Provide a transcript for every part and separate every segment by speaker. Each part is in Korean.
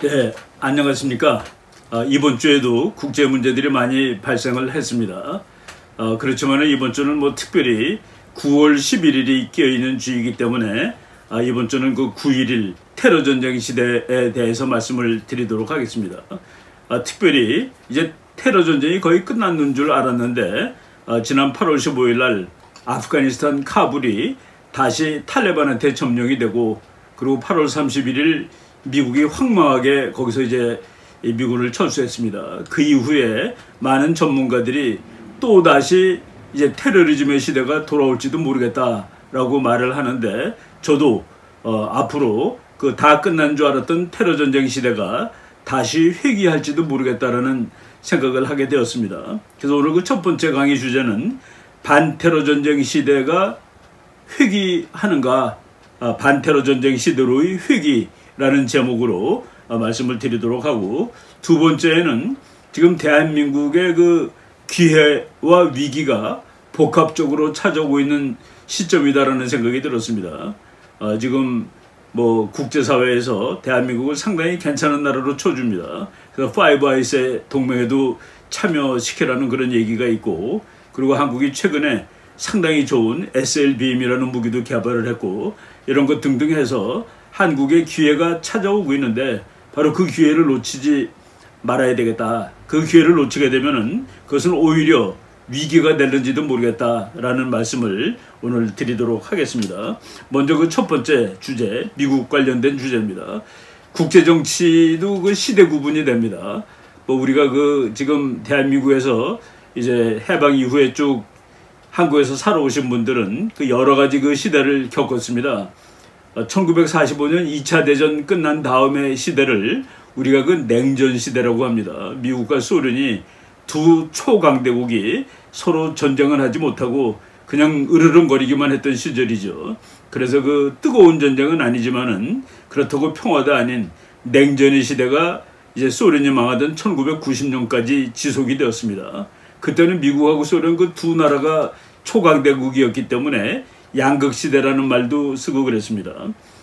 Speaker 1: 네, 안녕하십니까. 이번 주에도 국제 문제들이 많이 발생을 했습니다. 그렇지만 이번 주는 뭐 특별히 9월 11일이 껴있는 주이기 때문에 이번 주는 그 9.11 테러 전쟁 시대에 대해서 말씀을 드리도록 하겠습니다. 특별히 이제 테러 전쟁이 거의 끝났는 줄 알았는데 지난 8월 15일 날 아프가니스탄 카불이 다시 탈레반한테 점령이 되고, 그리고 8월 31일 미국이 황망하게 거기서 이제 미군을 철수했습니다. 그 이후에 많은 전문가들이 또 다시 이제 테러리즘의 시대가 돌아올지도 모르겠다라고 말을 하는데, 저도 앞으로 그 다 끝난 줄 알았던 테러 전쟁 시대가 다시 회귀할지도 모르겠다라는 생각을 하게 되었습니다. 그래서 오늘 그 첫 번째 강의 주제는 반테러 전쟁 시대가 회귀하는가, 반테러 전쟁 시대로의 회귀라는 제목으로 말씀을 드리도록 하고, 두 번째에는 지금 대한민국의 그 기회와 위기가 복합적으로 찾아오고 있는 시점이다라는 생각이 들었습니다. 지금 뭐 국제사회에서 대한민국을 상당히 괜찮은 나라로 쳐줍니다. 그래서 파이브 아이스의 동맹에도 참여시키라는 그런 얘기가 있고, 그리고 한국이 최근에 상당히 좋은 SLBM이라는 무기도 개발을 했고, 이런 것 등등 해서 한국의 기회가 찾아오고 있는데, 바로 그 기회를 놓치지 말아야 되겠다. 그 기회를 놓치게 되면은 그것은 오히려 위기가 될는지도 모르겠다라는 말씀을 오늘 드리도록 하겠습니다. 먼저 그 첫 번째 주제, 미국 관련된 주제입니다. 국제정치도 그 시대 구분이 됩니다. 뭐 우리가 그 지금 대한민국에서 이제 해방 이후에 쭉 한국에서 살아오신 분들은 그 여러 가지 그 시대를 겪었습니다. 1945년 2차 대전 끝난 다음의 시대를 우리가 그 냉전 시대라고 합니다. 미국과 소련이 두 초강대국이 서로 전쟁을 하지 못하고 그냥 으르렁거리기만 했던 시절이죠. 그래서 그 뜨거운 전쟁은 아니지만은 그렇다고 평화도 아닌 냉전의 시대가 이제 소련이 망하던 1990년까지 지속이 되었습니다. 그때는 미국하고 소련 그 두 나라가 초강대국이었기 때문에 양극시대라는 말도 쓰고 그랬습니다.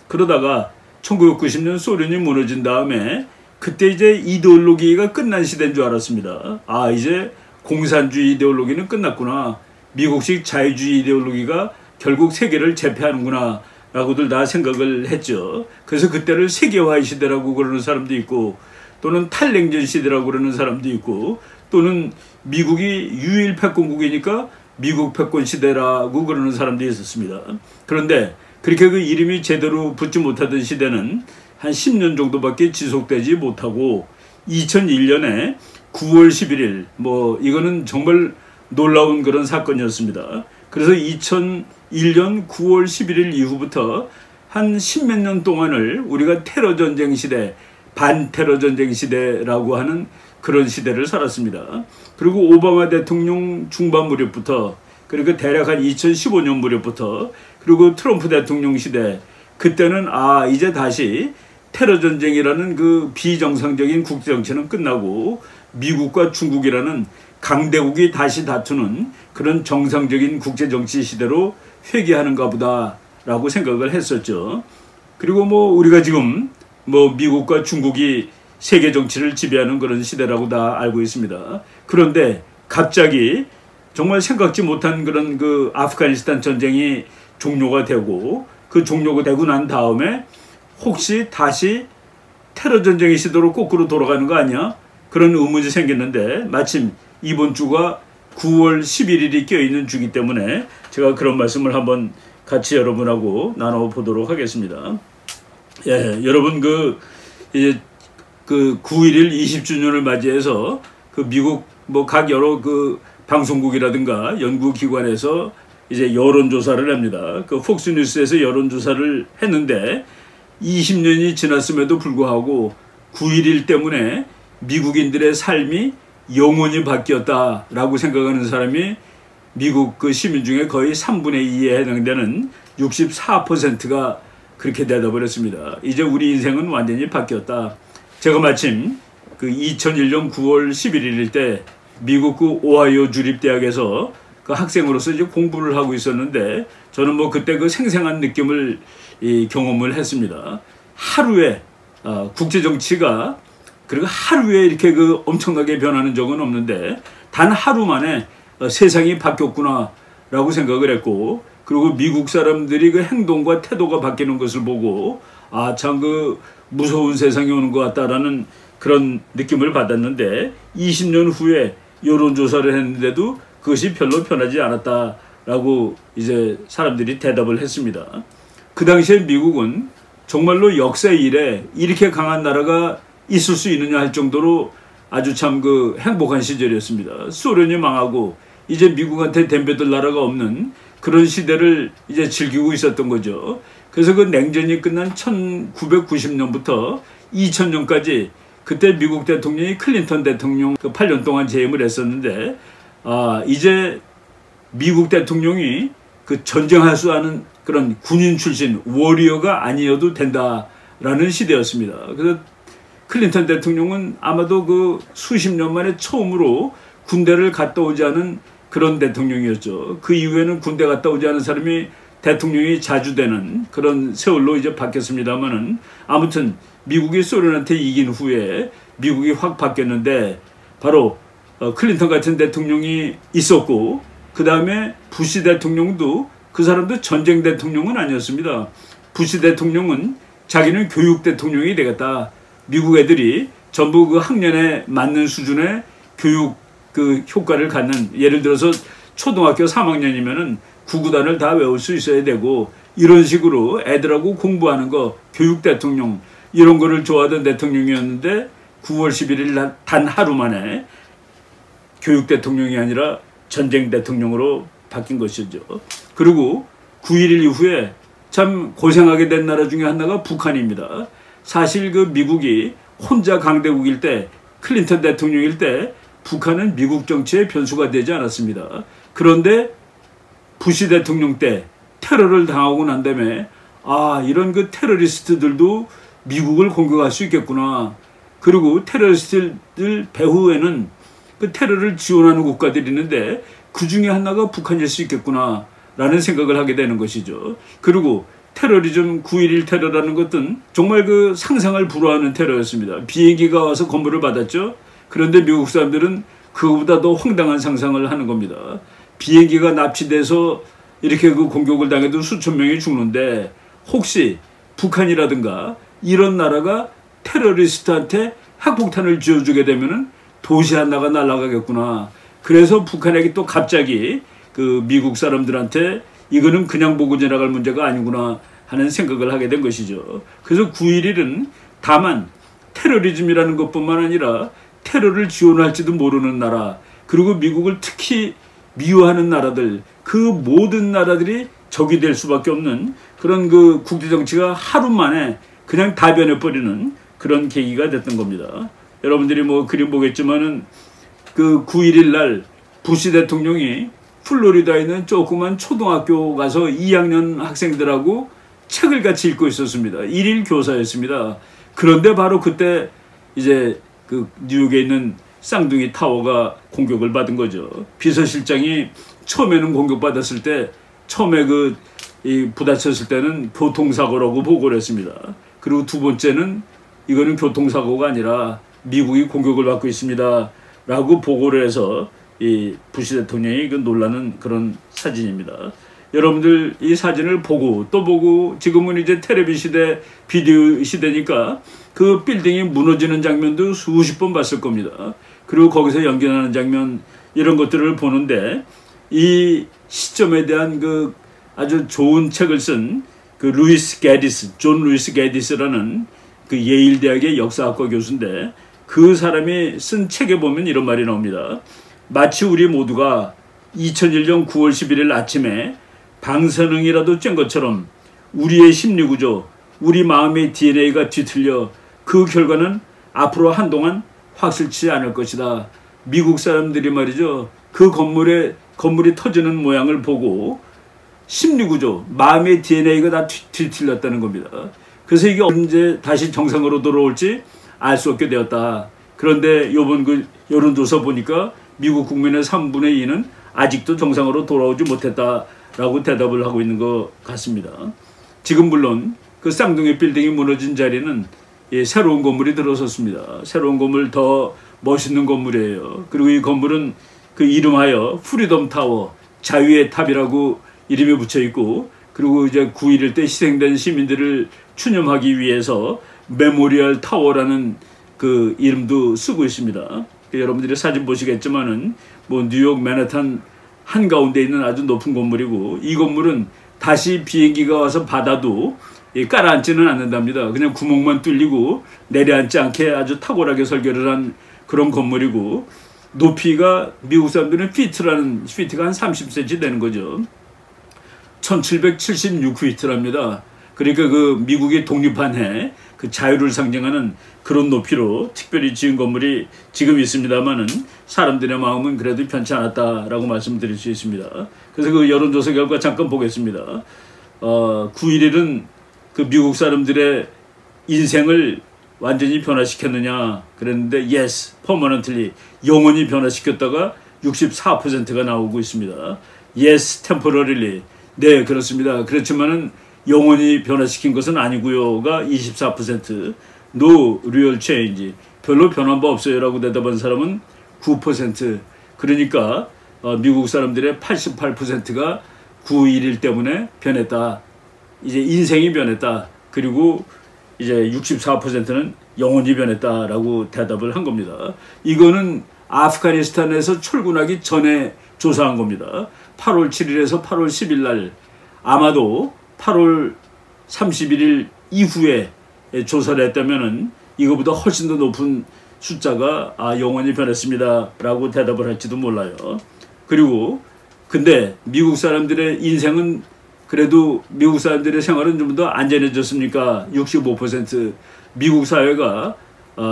Speaker 1: 그러다가 1990년 소련이 무너진 다음에 그때 이제 이데올로기가 끝난 시대인 줄 알았습니다. 이제 공산주의 이데올로기는 끝났구나. 미국식 자유주의 이데올로기가 결국 세계를 제패하는구나 라고들 다 생각을 했죠. 그래서 그때를 세계화의 시대라고 그러는 사람도 있고, 또는 탈냉전 시대라고 그러는 사람도 있고, 또는 미국이 유일 패권국이니까 미국 패권 시대라고 그러는 사람도 있었습니다. 그런데 그렇게 그 이름이 제대로 붙지 못하던 시대는 한 10년 정도밖에 지속되지 못하고 2001년에 9월 11일, 뭐 이거는 정말 놀라운 그런 사건이었습니다. 그래서 2001년 9월 11일 이후부터 한 10몇 년 동안을 우리가 테러 전쟁 시대, 반테러 전쟁 시대라고 하는 그런 시대를 살았습니다. 그리고 오바마 대통령 중반 무렵부터, 그리고 대략 한 2015년 무렵부터, 그리고 트럼프 대통령 시대, 그때는 이제 다시 테러 전쟁이라는 그 비정상적인 국제정치는 끝나고 미국과 중국이라는 강대국이 다시 다투는 그런 정상적인 국제정치 시대로 회귀하는가 보다라고 생각을 했었죠. 그리고 뭐 우리가 지금 뭐 미국과 중국이 세계 정치를 지배하는 그런 시대라고 다 알고 있습니다. 그런데 갑자기 정말 생각지 못한 그런 그 아프가니스탄 전쟁이 종료가 되고, 그 종료가 되고 난 다음에 혹시 다시 테러 전쟁의 시대로 거꾸로 돌아가는 거 아니야? 그런 의문이 생겼는데, 마침 이번 주가 9월 11일이 껴있는 주기 때문에 제가 그런 말씀을 한번 같이 여러분하고 나눠보도록 하겠습니다. 예, 여러분 이제 그 9.11 20주년을 맞이해서 그 미국 뭐 각 여러 그 방송국이라든가 연구기관에서 이제 여론조사를 합니다. 그 폭스뉴스에서 여론조사를 했는데 20년이 지났음에도 불구하고 9.11 때문에 미국인들의 삶이 영원히 바뀌었다라고 생각하는 사람이 미국 그 시민 중에 거의 3분의 2에 해당되는 64%가 그렇게 대답을 했습니다. 이제 우리 인생은 완전히 바뀌었다. 제가 마침 그 2001년 9월 11일일 때 미국 그 오하이오 주립대학에서 그 학생으로서 이제 공부를 하고 있었는데, 저는 뭐 그때 그 생생한 느낌을 경험을 했습니다. 하루에 국제 정치가 그리고 하루에 이렇게 그 엄청나게 변하는 적은 없는데 단 하루 만에 세상이 바뀌었구나라고 생각을 했고, 그리고 미국 사람들이 그 행동과 태도가 바뀌는 것을 보고 참 그 무서운 세상이 오는 것 같다라는 그런 느낌을 받았는데, 20년 후에 여론조사를 했는데도 그것이 별로 변하지 않았다라고 이제 사람들이 대답을 했습니다. 그 당시에 미국은 정말로 역사 이래 이렇게 강한 나라가 있을 수 있느냐 할 정도로 아주 참 그 행복한 시절이었습니다. 소련이 망하고 이제 미국한테 덤벼들 나라가 없는 그런 시대를 이제 즐기고 있었던 거죠. 그래서 그 냉전이 끝난 1990년부터 2000년까지 그때 미국 대통령이 클린턴 대통령 그 8년 동안 재임을 했었는데, 이제 미국 대통령이 그 전쟁할 수 아는 그런 군인 출신 워리어가 아니어도 된다라는 시대였습니다. 그래서 클린턴 대통령은 아마도 그 수십 년 만에 처음으로 군대를 갔다 오지 않은 그런 대통령이었죠. 그 이후에는 군대 갔다 오지 않은 사람이 대통령이 자주 되는 그런 세월로 이제 바뀌었습니다만은, 아무튼 미국이 소련한테 이긴 후에 미국이 확 바뀌었는데, 바로 클린턴 같은 대통령이 있었고, 그 다음에 부시 대통령도, 그 사람도 전쟁 대통령은 아니었습니다. 부시 대통령은 자기는 교육 대통령이 되겠다. 미국 애들이 전부 그 학년에 맞는 수준의 교육 그 효과를 갖는, 예를 들어서 초등학교 3학년이면은 구구단을 다 외울 수 있어야 되고, 이런 식으로 애들하고 공부하는 거, 교육 대통령 이런 거를 좋아하던 대통령이었는데 9월 11일 단 하루 만에 교육 대통령이 아니라 전쟁 대통령으로 바뀐 것이죠. 그리고 9.11 이후에 참 고생하게 된 나라 중에 하나가 북한입니다. 사실 그 미국이 혼자 강대국일 때, 클린턴 대통령일 때 북한은 미국 정치의 변수가 되지 않았습니다. 그런데 부시 대통령 때 테러를 당하고 난 다음에 이런 그 테러리스트들도 미국을 공격할 수 있겠구나. 그리고 테러리스트들 배후에는 그 테러를 지원하는 국가들이 있는데 그 중에 하나가 북한일 수 있겠구나 라는 생각을 하게 되는 것이죠. 그리고 테러리즘 9.11 테러라는 것은 정말 그 상상을 불허하는 테러였습니다. 비행기가 와서 건물을 받았죠. 그런데 미국 사람들은 그거보다 더 황당한 상상을 하는 겁니다. 비행기가 납치돼서 이렇게 그 공격을 당해도 수천 명이 죽는데, 혹시 북한이라든가 이런 나라가 테러리스트한테 핵폭탄을 쥐어주게 되면은 도시 하나가 날아가겠구나. 그래서 북한에게 또 갑자기 그 미국 사람들한테 이거는 그냥 보고 지나갈 문제가 아니구나 하는 생각을 하게 된 것이죠. 그래서 9.11은 다만 테러리즘이라는 것뿐만 아니라 테러를 지원할지도 모르는 나라, 그리고 미국을 특히 미워하는 나라들, 그 모든 나라들이 적이 될 수밖에 없는 그런 그 국제정치가 하루 만에 그냥 다 변해버리는 그런 계기가 됐던 겁니다. 여러분들이 뭐 그림 보겠지만은 그 9.11 날 부시 대통령이 플로리다에 있는 조그만 초등학교 가서 2학년 학생들하고 책을 같이 읽고 있었습니다. 일일 교사였습니다. 그런데 바로 그때 이제 그 뉴욕에 있는 쌍둥이 타워가 공격을 받은 거죠. 비서실장이 처음에는 공격받았을 때, 처음에 부딪혔을 때는 교통사고라고 보고를 했습니다. 그리고 두 번째는 이거는 교통사고가 아니라 미국이 공격을 받고 있습니다 라고 보고를 해서 이 부시 대통령이 그 놀라는 그런 사진입니다. 여러분들 이 사진을 보고 또 보고, 지금은 이제 텔레비 시대, 비디오 시대니까 그 빌딩이 무너지는 장면도 수십 번 봤을 겁니다. 그리고 거기서 연기하는 장면, 이런 것들을 보는데, 이 시점에 대한 그 아주 좋은 책을 쓴 그 루이스 게디스, 존 루이스 게디스라는 그 예일 대학의 역사학과 교수인데, 그 사람이 쓴 책에 보면 이런 말이 나옵니다. 마치 우리 모두가 2001년 9월 11일 아침에 방사능이라도 쬐은 것처럼 우리의 심리구조, 우리 마음의 DNA가 뒤틀려 그 결과는 앞으로 한동안 확실치 않을 것이다. 미국 사람들이 말이죠, 그 건물이 터지는 모양을 보고 심리구조, 마음의 DNA가 다 뒤틀렸다는 겁니다. 그래서 이게 언제 다시 정상으로 돌아올지 알 수 없게 되었다. 그런데 이번 그 여론조사 보니까 미국 국민의 3분의 2는 아직도 정상으로 돌아오지 못했다라고 대답을 하고 있는 것 같습니다. 지금 물론 그 쌍둥이 빌딩이 무너진 자리는 새로운 건물이 들어섰습니다. 새로운 건물, 더 멋있는 건물이에요. 그리고 이 건물은 그 이름하여 프리덤 타워, 자유의 탑이라고 이름이 붙여 있고, 그리고 이제 9.11 때 희생된 시민들을 추념하기 위해서 메모리얼 타워라는 그 이름도 쓰고 있습니다. 여러분들이 사진 보시겠지만은 뭐 뉴욕 맨해튼 한가운데 있는 아주 높은 건물이고, 이 건물은 다시 비행기가 와서 받아도 깔아앉지는 않는답니다. 그냥 구멍만 뚫리고 내려앉지 않게 아주 탁월하게 설계를 한 그런 건물이고, 높이가 미국 사람들은 피트가 한 30cm 되는 거죠. 1776피트랍니다. 그러니까 그 미국이 독립한 해 그 자유를 상징하는 그런 높이로 특별히 지은 건물이 지금 있습니다만은 사람들의 마음은 그래도 편치 않았다라고 말씀드릴 수 있습니다. 그래서 그 여론조사 결과 잠깐 보겠습니다. 9.11은 그 미국 사람들의 인생을 완전히 변화시켰느냐 그랬는데 yes, permanently, 영원히 변화시켰다가 64%가 나오고 있습니다. yes, temporarily, 네 그렇습니다. 그렇지만은 영원히 변화시킨 것은 아니고요가 24%, no real change, 별로 변한 바 없어요 라고 대답한 사람은 9%. 그러니까 미국 사람들의 88%가 9.11 때문에 변했다, 이제 인생이 변했다, 그리고 이제 64%는 영원히 변했다라고 대답을 한 겁니다. 이거는 아프가니스탄에서 철군하기 전에 조사한 겁니다. 8월 7일에서 8월 10일 날, 아마도 8월 31일 이후에 조사를 했다면은 이거보다 훨씬 더 높은 숫자가 영원히 변했습니다 라고 대답을 할지도 몰라요. 그리고 근데 미국 사람들의 인생은, 그래도 미국 사람들의 생활은 좀 더 안전해졌습니까? 65%. 미국 사회가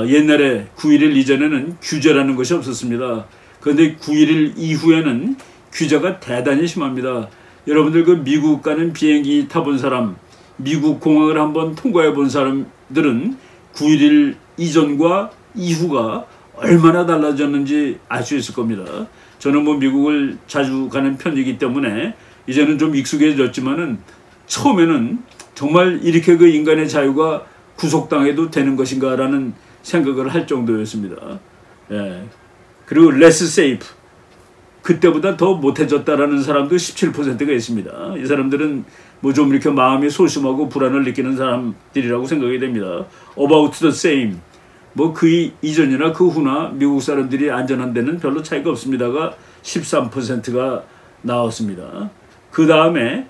Speaker 1: 옛날에 9.11 이전에는 규제라는 것이 없었습니다. 그런데 9.11 이후에는 규제가 대단히 심합니다. 여러분들 그 미국 가는 비행기 타본 사람, 미국 공항을 한번 통과해 본 사람들은 9.11 이전과 이후가 얼마나 달라졌는지 알 수 있을 겁니다. 저는 뭐 미국을 자주 가는 편이기 때문에 이제는 좀 익숙해졌지만은 처음에는 정말 이렇게 그 인간의 자유가 구속당해도 되는 것인가라는 생각을 할 정도였습니다. 예. 그리고 less safe, 그때보다 더 못해졌다라는 사람도 17%가 있습니다. 이 사람들은 뭐 좀 이렇게 마음이 소심하고 불안을 느끼는 사람들이라고 생각이 됩니다. About the same, 뭐 그 이전이나 그 후나 미국 사람들이 안전한 데는 별로 차이가 없습니다가 13%가 나왔습니다. 그 다음에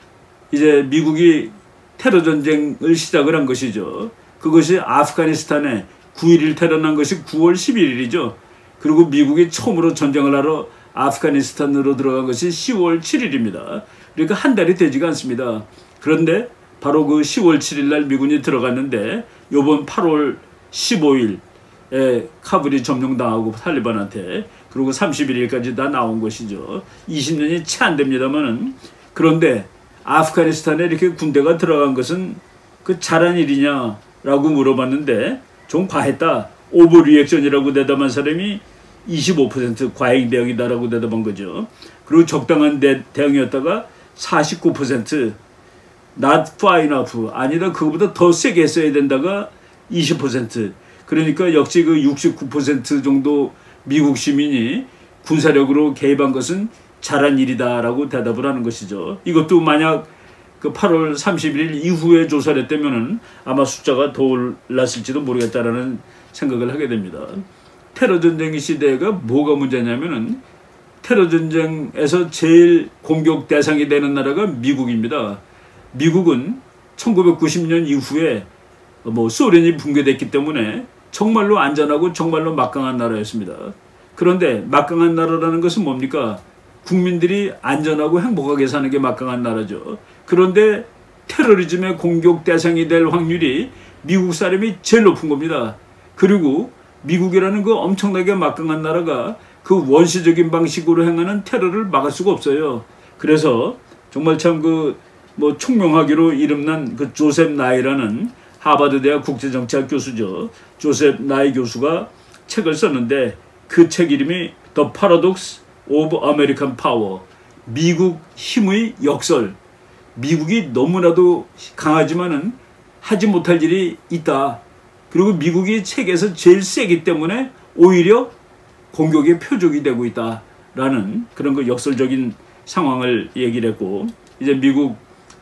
Speaker 1: 이제 미국이 테러 전쟁을 시작을 한 것이죠. 그것이 아프가니스탄에 9.11 테러 난 것이 9월 11일이죠. 그리고 미국이 처음으로 전쟁을 하러 아프가니스탄으로 들어간 것이 10월 7일입니다. 그러니까 한 달이 되지가 않습니다. 그런데 바로 그 10월 7일 날 미군이 들어갔는데 요번 8월 15일에 카불이 점령당하고 탈리반한테, 그리고 31일까지 다 나온 것이죠. 20년이 채 안 됩니다만은, 그런데 아프가니스탄에 이렇게 군대가 들어간 것은 그 잘한 일이냐라고 물어봤는데 좀 과했다, 오버 리액션이라고 대답한 사람이 25% 과잉 대응이다라고 대답한 거죠. 그리고 적당한 대응이었다가 49%, not far enough, 아니다 그거보다 더 세게 했어야 된다가 20%. 그러니까 역시 그 69% 정도 미국 시민이 군사력으로 개입한 것은 잘한 일이다라고 대답을 하는 것이죠. 이것도 만약 그 8월 31일 이후에 조사를 했다면은 아마 숫자가 더 올랐을지도 모르겠다라는 생각을 하게 됩니다. 테러 전쟁 시대가 뭐가 문제냐면은, 테러 전쟁에서 제일 공격 대상이 되는 나라가 미국입니다. 미국은 1990년 이후에 뭐 소련이 붕괴됐기 때문에 정말로 안전하고 정말로 막강한 나라였습니다. 그런데 막강한 나라라는 것은 뭡니까? 국민들이 안전하고 행복하게 사는 게 막강한 나라죠. 그런데 테러리즘의 공격 대상이 될 확률이 미국 사람이 제일 높은 겁니다. 그리고 미국이라는 그 엄청나게 막강한 나라가 그 원시적인 방식으로 행하는 테러를 막을 수가 없어요. 그래서 정말 참 그 뭐 총명하기로 이름난 그 조셉 나이라는 하버드 대학 국제정치학 교수죠. 조셉 나이 교수가 책을 썼는데 그 책 이름이 The Paradox of American Power, 미국 힘의 역설. 미국이 너무나도 강하지만은 하지 못할 일이 있다. 그리고 미국이 세계에서 제일 세기 때문에 오히려 공격의 표적이 되고 있다라는 그런 그 역설적인 상황을 얘기를 했고, 이제 미국,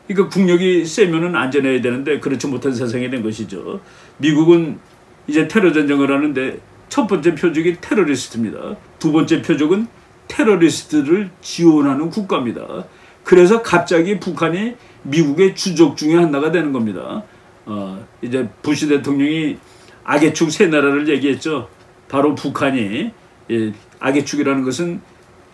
Speaker 1: 그러니까 국력이 세면은 안전해야 되는데 그렇지 못한 세상이 된 것이죠. 미국은 이제 테러 전쟁을 하는데 첫 번째 표적이 테러리스트입니다. 두 번째 표적은 테러리스트를 지원하는 국가입니다. 그래서 갑자기 북한이 미국의 주적 중에 하나가 되는 겁니다. 이제 부시 대통령이 악의 축 세 나라를 얘기했죠. 바로 북한이, 악의 축이라는 것은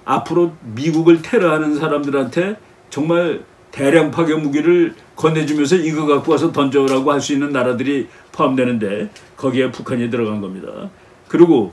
Speaker 1: 앞으로 미국을 테러하는 사람들한테 정말 대량 파괴 무기를 건네주면서 이거 갖고 와서 던져라고 할 수 있는 나라들이 포함되는데 거기에 북한이 들어간 겁니다. 그리고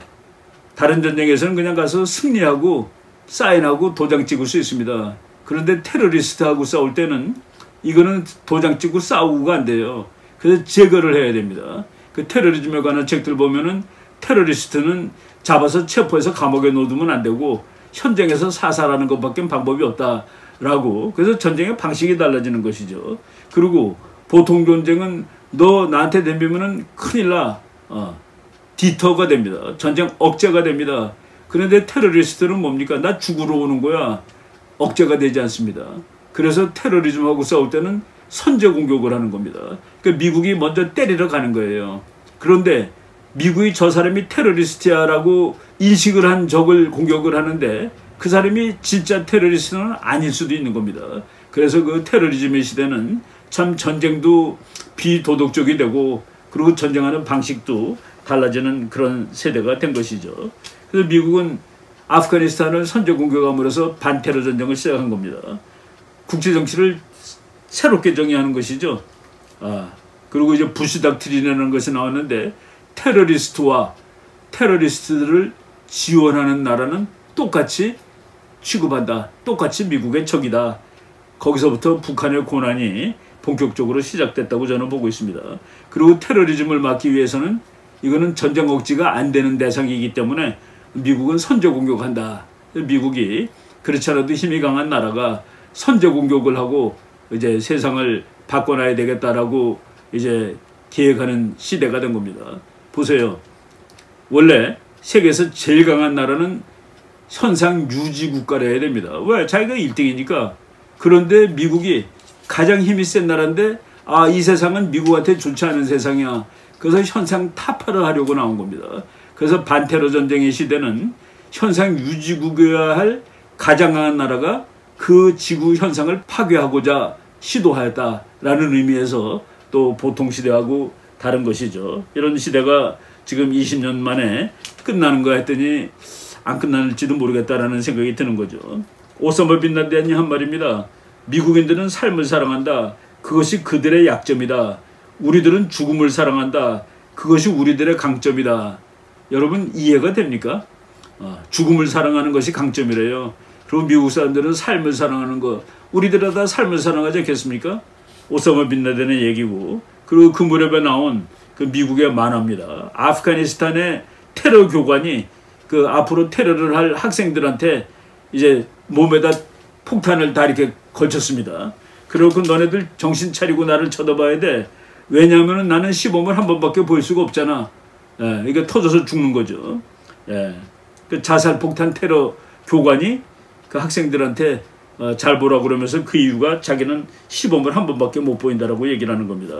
Speaker 1: 다른 전쟁에서는 그냥 가서 승리하고 사인하고 도장 찍을 수 있습니다. 그런데 테러리스트하고 싸울 때는 이거는 도장 찍고 싸우고가 안 돼요. 그래서 제거를 해야 됩니다. 그 테러리즘에 관한 책들 보면은 테러리스트는 잡아서 체포해서 감옥에 넣어두면 안 되고 현장에서 사살하는 것밖에 방법이 없다라고. 그래서 전쟁의 방식이 달라지는 것이죠. 그리고 보통 전쟁은 너 나한테 덤비면은 큰일 나. 디터가 됩니다. 전쟁 억제가 됩니다. 그런데 테러리스트는 뭡니까? 나 죽으러 오는 거야. 억제가 되지 않습니다. 그래서 테러리즘하고 싸울 때는 선제 공격을 하는 겁니다. 그러니까 미국이 먼저 때리러 가는 거예요. 그런데 미국이 저 사람이 테러리스트야라고 인식을 한 적을 공격을 하는데 그 사람이 진짜 테러리스트는 아닐 수도 있는 겁니다. 그래서 그 테러리즘의 시대는 참 전쟁도 비도덕적이 되고 그리고 전쟁하는 방식도 달라지는 그런 세대가 된 것이죠. 그래서 미국은 아프가니스탄을 선제 공격함으로써 반테러 전쟁을 시작한 겁니다. 국제 정치를 새롭게 정의하는 것이죠. 그리고 이제 부시 닥트린이라는 것이 나왔는데 테러리스트와 테러리스트들을 지원하는 나라는 똑같이 취급한다. 똑같이 미국의 적이다. 거기서부터 북한의 고난이 본격적으로 시작됐다고 저는 보고 있습니다. 그리고 테러리즘을 막기 위해서는 이거는 전쟁 억지가 안 되는 대상이기 때문에 미국은 선제 공격한다. 미국이 그렇지 않아도 힘이 강한 나라가 선제 공격을 하고 이제 세상을 바꿔놔야 되겠다라고 이제 계획하는 시대가 된 겁니다. 보세요. 원래 세계에서 제일 강한 나라는 현상 유지 국가라 해야 됩니다. 왜? 자기가 1등이니까. 그런데 미국이 가장 힘이 센 나라인데 이 세상은 미국한테 좋지 않은 세상이야. 그래서 현상 타파를 하려고 나온 겁니다. 그래서 반테러 전쟁의 시대는 현상 유지국이어야 할 가장 강한 나라가 그 지구 현상을 파괴하고자 시도하였다라는 의미에서 또 보통 시대하고 다른 것이죠. 이런 시대가 지금 20년 만에 끝나는 거 했더니 안 끝날지도 모르겠다라는 생각이 드는 거죠. 오사마 빈 라덴이 한 말입니다. 미국인들은 삶을 사랑한다. 그것이 그들의 약점이다. 우리들은 죽음을 사랑한다. 그것이 우리들의 강점이다. 여러분 이해가 됩니까? 죽음을 사랑하는 것이 강점이래요. 그리고 미국 사람들은 삶을 사랑하는 것. 우리들은 다 삶을 사랑하지 않겠습니까? 오사마 빈 라덴의 얘기고. 그리고 그 무렵에 나온 그 미국의 만화입니다. 아프가니스탄의 테러 교관이 그 앞으로 테러를 할 학생들한테 이제 몸에다 폭탄을 다 이렇게 걸쳤습니다. 그리고 너네들 정신 차리고 나를 쳐다봐야 돼. 왜냐하면 나는 시범을 한 번밖에 볼 수가 없잖아. 이게 터져서 죽는 거죠. 그 자살 폭탄 테러 교관이 그 학생들한테 잘 보라고 그러면서 그 이유가 자기는 시범을 한 번밖에 못 보인다라고 얘기를 하는 겁니다.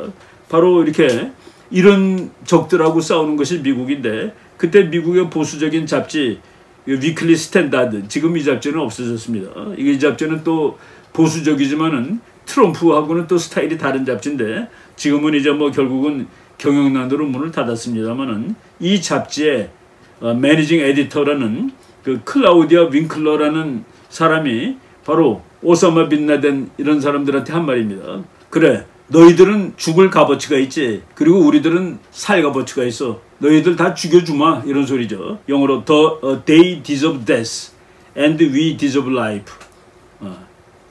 Speaker 1: 바로 이렇게 이런 적들하고 싸우는 것이 미국인데 그때 미국의 보수적인 잡지 위클리 스탠다드, 지금 이 잡지는 없어졌습니다. 이 잡지는 또 보수적이지만은 트럼프하고는 또 스타일이 다른 잡지인데 지금은 이제 뭐 결국은 경영난으로 문을 닫았습니다만은 이 잡지의 매니징 에디터라는 그 클라우디아 윙클러라는 사람이 바로 오사마 빈 라덴 이런 사람들한테 한 말입니다. 그래, 너희들은 죽을 값어치가 있지. 그리고 우리들은 살 값어치가 있어. 너희들 다 죽여주마. 이런 소리죠. 영어로 they deserve death and we deserve life.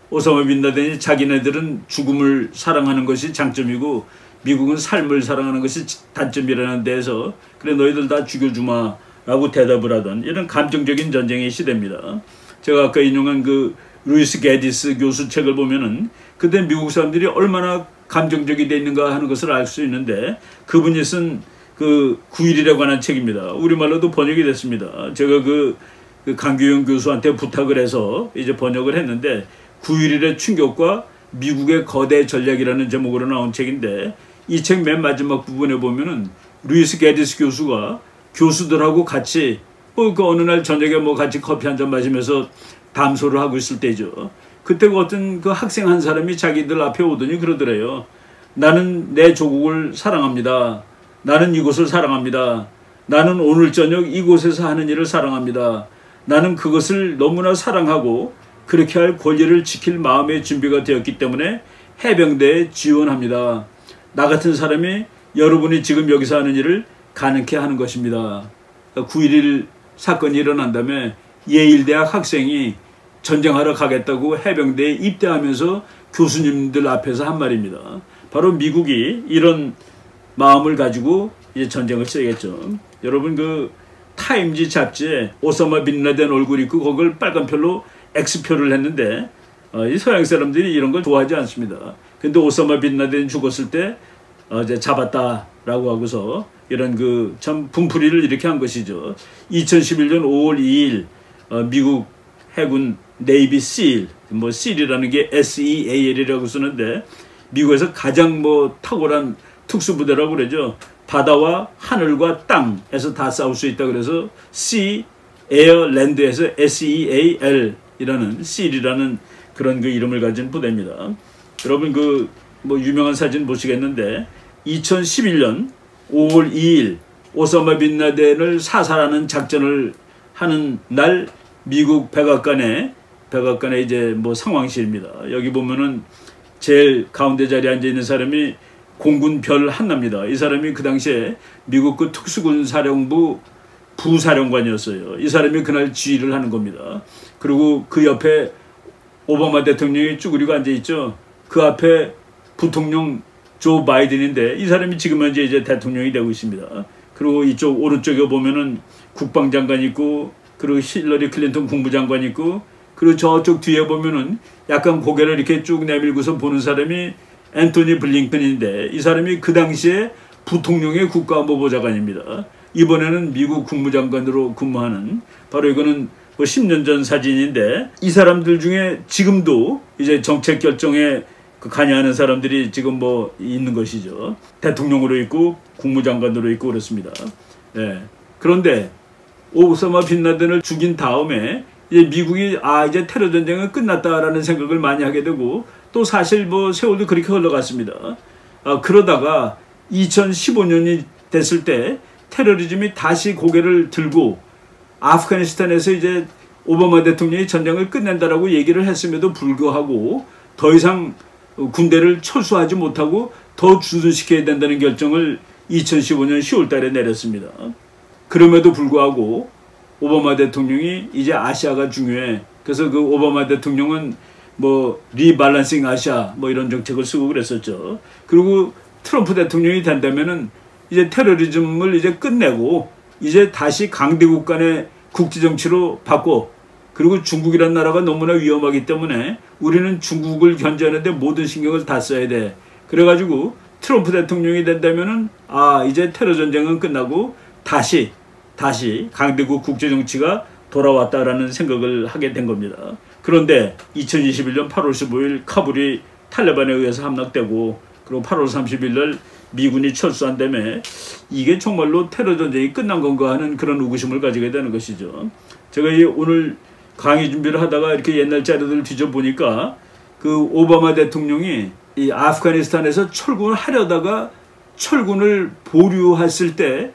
Speaker 1: 오사마 빈 라덴이 자기네들은 죽음을 사랑하는 것이 장점이고 미국은 삶을 사랑하는 것이 단점이라는 데에서 그래 너희들 다 죽여주마 라고 대답을 하던 이런 감정적인 전쟁의 시대입니다. 제가 아까 인용한 그 루이스 게디스 교수 책을 보면은 그때 미국 사람들이 얼마나 감정적이 돼 있는가 하는 것을 알 수 있는데 그분이 쓴 그 9.11에 관한 책입니다. 우리말로도 번역이 됐습니다. 제가 그 강규영 교수한테 부탁을 해서 이제 번역을 했는데 9.11의 충격과 미국의 거대 전략이라는 제목으로 나온 책인데 이 책 맨 마지막 부분에 보면은 루이스 게디스 교수가 교수들하고 같이 그 어느 날 저녁에 뭐 같이 커피 한잔 마시면서 담소를 하고 있을 때죠. 그때 어떤 그 학생 한 사람이 자기들 앞에 오더니 그러더래요. 나는 내 조국을 사랑합니다. 나는 이곳을 사랑합니다. 나는 오늘 저녁 이곳에서 하는 일을 사랑합니다. 나는 그것을 너무나 사랑하고 그렇게 할 권리를 지킬 마음의 준비가 되었기 때문에 해병대에 지원합니다. 나 같은 사람이 여러분이 지금 여기서 하는 일을 가능케 하는 것입니다. 9.11 사건이 일어난 다음에 예일대학 학생이 전쟁하러 가겠다고 해병대에 입대하면서 교수님들 앞에서 한 말입니다. 바로 미국이 이런 마음을 가지고 이제 전쟁을 치르겠죠. 여러분 그 타임지 잡지에 오사마 빈 라덴 얼굴 있고 그걸 빨간 표로 X표를 했는데 이 서양 사람들이 이런 걸 좋아하지 않습니다. 근데 오사마 빈 라덴 죽었을 때 이제 잡았다라고 하고서 이런 그 참 분풀이를 이렇게 한 것이죠. 2011년 5월 2일 미국 해군 네이비 실, 뭐 실이라는 게 SEAL이라고 쓰는데 미국에서 가장 뭐 탁월한 특수부대라고 그러죠. 바다와 하늘과 땅에서 다 싸울 수 있다 그래서 Sea, Air, Land에서 SEAL이라는 실이라는 그런 그 이름을 가진 부대입니다. 여러분 그 뭐 유명한 사진 보시겠는데 2011년 5월 2일 오사마 빈 라덴을 사살하는 작전을 하는 날 미국 백악관에 이제 뭐 상황실입니다. 여기 보면은 제일 가운데 자리에 앉아 있는 사람이 공군 별 한나입니다. 이 사람이 그 당시에 미국 그 특수군 사령부 부사령관이었어요. 이 사람이 그날 지휘를 하는 겁니다. 그리고 그 옆에 오바마 대통령이 쭈그리고 앉아 있죠. 그 앞에 부통령 조 바이든인데 이 사람이 지금 현재 이제 대통령이 되고 있습니다. 그리고 이쪽 오른쪽에 보면은 국방장관 있고 그리고 힐러리 클린턴 국무장관 있고 그리고 저쪽 뒤에 보면은 약간 고개를 이렇게 쭉 내밀고서 보는 사람이 앤토니 블링컨인데 이 사람이 그 당시에 부통령의 국가안보보좌관입니다. 이번에는 미국 국무장관으로 근무하는 바로 이거는 뭐 10년 전 사진인데 이 사람들 중에 지금도 이제 정책 결정에 관여하는 사람들이 지금 뭐 있는 것이죠. 대통령으로 있고 국무장관으로 있고 그렇습니다. 예. 그런데 오사마 빈 라덴을 죽인 다음에 이제 미국이 이제 테러 전쟁은 끝났다라는 생각을 많이 하게 되고 또 사실 뭐 세월도 그렇게 흘러갔습니다. 그러다가 2015년이 됐을 때 테러리즘이 다시 고개를 들고 아프가니스탄에서 이제 오바마 대통령이 전쟁을 끝낸다라고 얘기를 했음에도 불구하고 더 이상 군대를 철수하지 못하고 더 주둔시켜야 된다는 결정을 2015년 10월 달에 내렸습니다. 그럼에도 불구하고 오바마 대통령이 이제 아시아가 중요해. 그래서 그 오바마 대통령은 뭐 리밸런싱 아시아 뭐 이런 정책을 쓰고 그랬었죠. 그리고 트럼프 대통령이 된다면은 이제 테러리즘을 이제 끝내고 이제 다시 강대국 간의 국제정치로 바꿔. 그리고 중국이라는 나라가 너무나 위험하기 때문에 우리는 중국을 견제하는데 모든 신경을 다 써야 돼. 그래가지고 트럼프 대통령이 된다면은 이제 테러 전쟁은 끝나고 다시 강대국 국제정치가 돌아왔다라는 생각을 하게 된 겁니다. 그런데 2021년 8월 15일 카불이 탈레반에 의해서 함락되고 그리고 8월 30일 날 미군이 철수한 다음에 이게 정말로 테러 전쟁이 끝난 건가 하는 그런 의구심을 가지게 되는 것이죠. 제가 오늘 강의 준비를 하다가 이렇게 옛날 자료들을 뒤져보니까 그 오바마 대통령이 이 아프가니스탄에서 철군을 하려다가 철군을 보류했을 때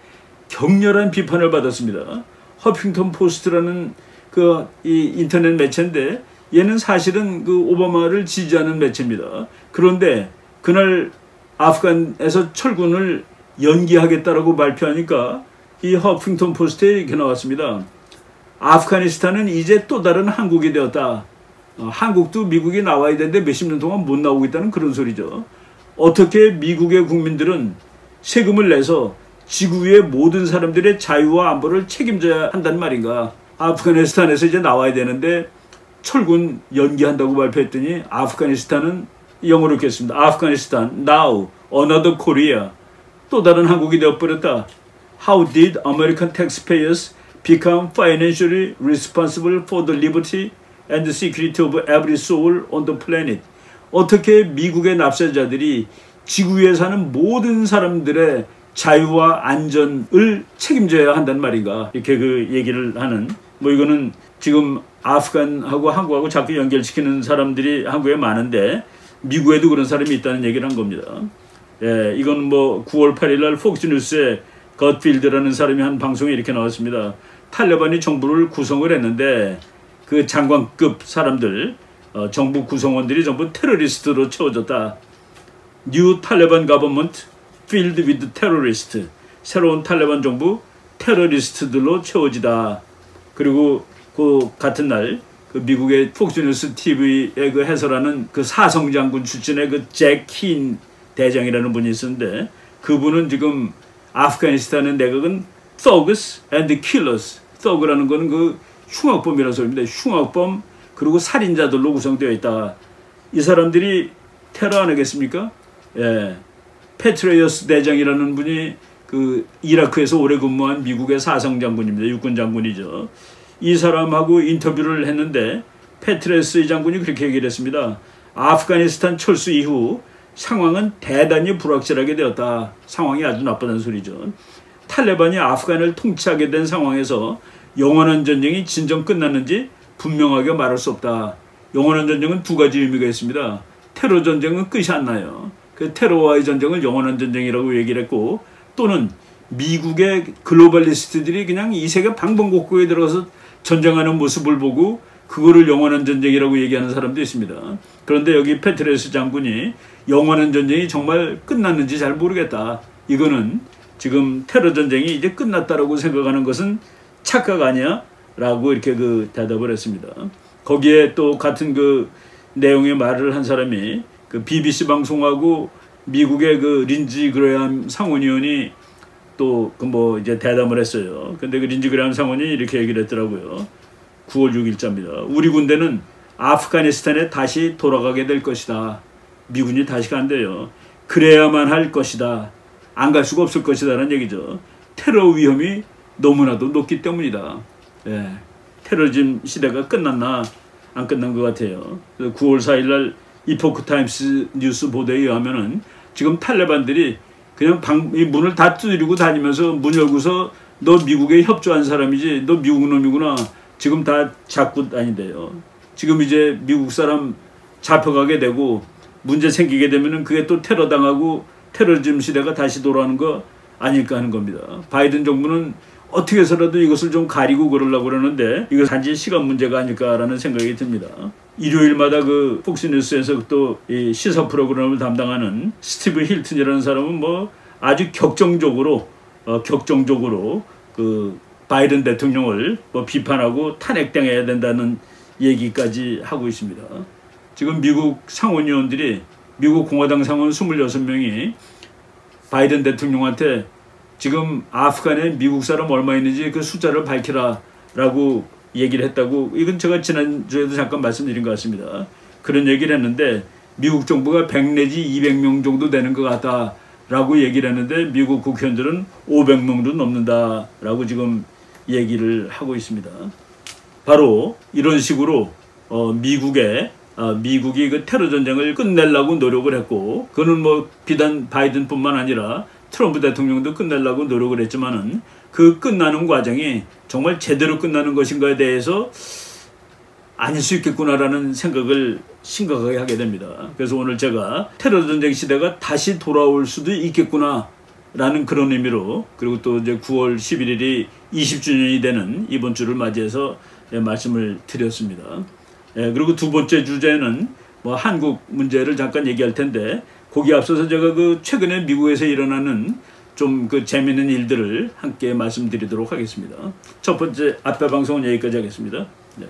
Speaker 1: 격렬한 비판을 받았습니다. 허핑턴 포스트라는 그 이 인터넷 매체인데 얘는 사실은 그 오바마를 지지하는 매체입니다. 그런데 그날 아프간에서 철군을 연기하겠다라고 발표하니까 이 허핑턴 포스트에 이렇게 나왔습니다. 아프가니스탄은 이제 또 다른 한국이 되었다. 한국도 미국이 나와야 되는데 몇십 년 동안 못 나오고 있다는 그런 소리죠. 어떻게 미국의 국민들은 세금을 내서 지구 위의 모든 사람들의 자유와 안보를 책임져야 한다는 말인가. 아프가니스탄에서 이제 나와야 되는데 철군 연기한다고 발표했더니 아프가니스탄은 영어로 읽겠습니다. 아프가니스탄 now another Korea. 또 다른 한국이 되어버렸다. How did American taxpayers become financially responsible for the liberty and the security of every soul on the planet? 어떻게 미국의 납세자들이 지구에 사는 모든 사람들의 자유와 안전을 책임져야 한다는 말인가, 이렇게 그 얘기를 하는, 뭐 이거는 지금 아프간하고 한국하고 자꾸 연결시키는 사람들이 한국에 많은데 미국에도 그런 사람이 있다는 얘기를 한 겁니다. 예, 이건 뭐 9월 8일 날 폭스뉴스에 겉필드라는 사람이 한 방송에 이렇게 나왔습니다. 탈레반이 정부를 구성을 했는데 그 장관급 사람들, 정부 구성원들이 전부 테러리스트로 채워졌다. New Taliban government filled with terrorists. 새로운 탈레반 정부 테러리스트들로 채워지다. 그리고 그 같은 날 그 미국의 폭스뉴스 TV에 그 해설하는 그 사성장군 출신의 그 잭 킨 대장이라는 분이 있었는데 그분은 지금 아프가니스탄의 내각은 thugs and killers. thug라는 거는 그 흉악범이라는 소리입니다. 흉악범 그리고 살인자들로 구성되어 있다. 이 사람들이 테러 안 하겠습니까? 예. 페트레이어스 대장이라는 분이 그 이라크에서 오래 근무한 미국의 사성장군입니다. 육군 장군이죠. 이 사람하고 인터뷰를 했는데 페트레이어스 장군이 그렇게 얘기를 했습니다. 아프가니스탄 철수 이후 상황은 대단히 불확실하게 되었다. 상황이 아주 나쁘다는 소리죠. 탈레반이 아프간을 통치하게 된 상황에서 영원한 전쟁이 진정 끝났는지 분명하게 말할 수 없다. 영원한 전쟁은 두 가지 의미가 있습니다. 테러 전쟁은 끝이 안 나요. 그 테러와의 전쟁을 영원한 전쟁이라고 얘기를 했고, 또는 미국의 글로벌리스트들이 그냥 이 세계 방방곡곡에 들어가서 전쟁하는 모습을 보고 그거를 영원한 전쟁이라고 얘기하는 사람도 있습니다. 그런데 여기 페트레스 장군이 영원한 전쟁이 정말 끝났는지 잘 모르겠다. 이거는 지금 테러 전쟁이 이제 끝났다라고 생각하는 것은 착각 아니야? 라고 이렇게 그 대답을 했습니다. 거기에 또 같은 그 내용의 말을 한 사람이 그 BBC 방송하고 미국의 그 린지 그레함 상원의원이 또 그 뭐 이제 대담을 했어요. 근데 그 린지 그레함 상원이 이렇게 얘기를 했더라고요. 9월 6일자입니다. 우리 군대는 아프가니스탄에 다시 돌아가게 될 것이다. 미군이 다시 간대요. 그래야만 할 것이다. 안 갈 수가 없을 것이다라는 얘기죠. 테러 위험이 너무나도 높기 때문이다. 예. 테러즘 시대가 끝났나 안 끝난 것 같아요. 9월 4일 날 이포크 타임스 뉴스 보도에 의하면은 지금 탈레반들이 그냥 이 문을 다 두드리고 다니면서 문 열고서 너 미국에 협조한 사람이지 너 미국 놈이구나 지금 다 잡고 다닌대요. 지금 이제 미국 사람 잡혀가게 되고 문제 생기게 되면은 그게 또 테러 당하고 테러즘 시대가 다시 돌아오는 거 아닐까 하는 겁니다. 바이든 정부는 어떻게 해서라도 이것을 좀 가리고 그러려고 그러는데 이거 단지 시간 문제가 아닐까라는 생각이 듭니다. 일요일마다 그 폭스뉴스에서 또 이 시사 프로그램을 담당하는 스티브 힐튼이라는 사람은 뭐 아주 격정적으로 그 바이든 대통령을 뭐 비판하고 탄핵당해야 된다는 얘기까지 하고 있습니다. 지금 미국 상원의원들이 미국 공화당 상원 26명이 바이든 대통령한테 지금 아프간에 미국 사람 얼마 있는지 그 숫자를 밝히라 라고 얘기를 했다고, 이건 제가 지난주에도 잠깐 말씀드린 것 같습니다. 그런 얘기를 했는데 미국 정부가 100 내지 200명 정도 되는 것 같다 라고 얘기를 했는데 미국 국회의원들은 500명도 넘는다 라고 지금 얘기를 하고 있습니다. 바로 이런 식으로 미국이 그 테러 전쟁을 끝내려고 노력을 했고, 그는 뭐 비단 바이든뿐만 아니라 트럼프 대통령도 끝내려고 노력을 했지만은 그 끝나는 과정이 정말 제대로 끝나는 것인가에 대해서 아닐 수 있겠구나라는 생각을 심각하게 하게 됩니다. 그래서 오늘 제가 테러 전쟁 시대가 다시 돌아올 수도 있겠구나라는 그런 의미로, 그리고 또 이제 9월 11일이 20주년이 되는 이번 주를 맞이해서 말씀을 드렸습니다. 그리고 두 번째 주제는 뭐 한국 문제를 잠깐 얘기할 텐데, 거기 앞서서 제가 그 최근에 미국에서 일어나는 좀 그 재미있는 일들을 함께 말씀드리도록 하겠습니다. 첫 번째 앞에 방송은 여기까지 하겠습니다. 네.